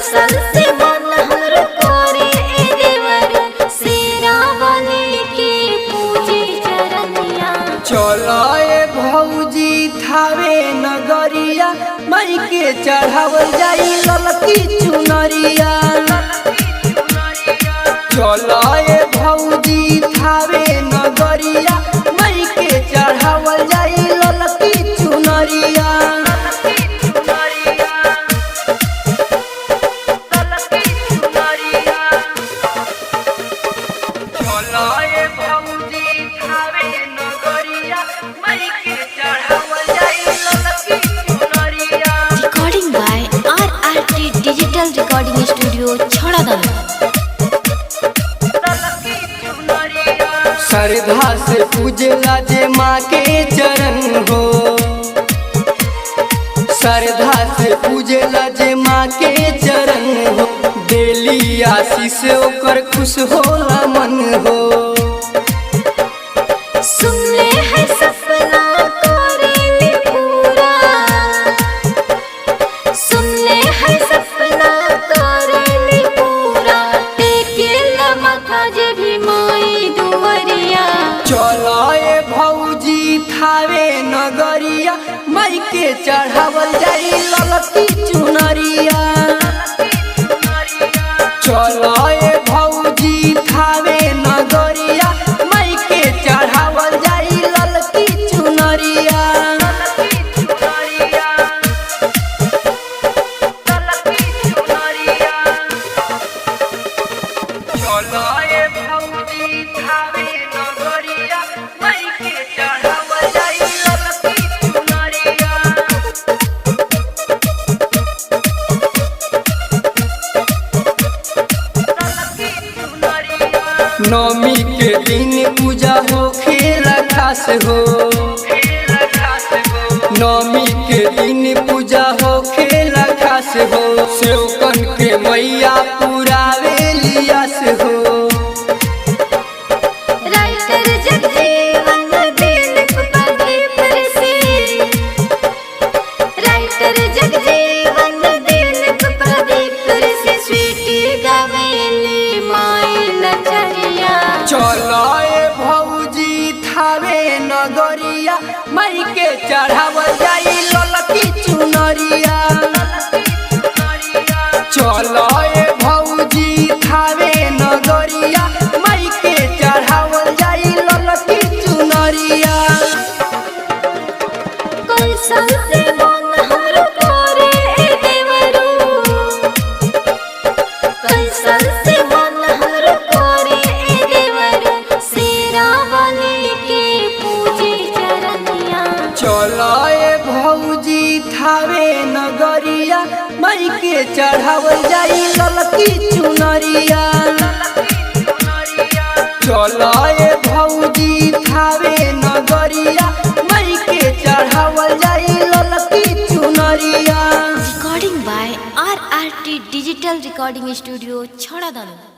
कैसन से मन हमरो करे ए देवर शेरा वाली के पूजे चरनिया। चलो ए भौजी थावे नगरिया माई के चढ़ावल जाई ललकी चुनरिया। चलो ए भौजी थावे नगरिया माई के चढ़ावल जाई ललकी चुनरिया। चलो ए भौजी थावे नगरिया माई के चढ़ावल जाई ललकी चुनरिया। Recording by RRT digital recording studio छड़ादाना। श्रद्धा से पूजला जे माँ के चरण हो, श्रद्धा से पूजला जे माँ के चरण हो, देली आशीष ओकर खुश होला मन हो। सुन ले है सपना करेली पूरा, सुन ले है सपना करेली पूरा, टेकेला माथा जे भी माई दुवरिया। चलो ए भौजी थावे नगरिया माई के चढ़ावल जाई ललकी चुनरिया। चलो ए भौजी थावे नगरिया माई के चढ़ावल जाई ललकी चुनरिया। चलो ए भौजी थावे नगरिया माई के चढ़ावल जाई ललकी चुनरिया। नवमी के दिन पूजा हो खेला खास हो, नवमी के दिन पूजा हो खेला खास हो, सेवकन के मैया पुरावे लियास हो। राइटर जगजीवन दिलीप प्रदीप ऋषि, राइटर जगजीवन दिलीप प्रदीप ऋषि, स्वीटी गवेली माई लचरिया। चलो ए भौजी थावे नगरिया माई के चढ़ावल जाई ललकी चुनरिया। चलो ए भौजी थावे नगरिया माई के चढ़ावल जाई ललकी चुनरिया। कैसन से मन हमरो करे ए देवरू, कैसन से मन हमरो करे ए देवरू शेरा वाली के पूजे चरनिया। चलो ए भौजी थावे नगरिया माई के चढ़ावल जाई ललकी चुनरिया। चलो ए भौजी थावे नगरिया माई के चढ़ावल जाई ललकी चुनरिया। Recording by RRT digital recording studio छड़ादाना।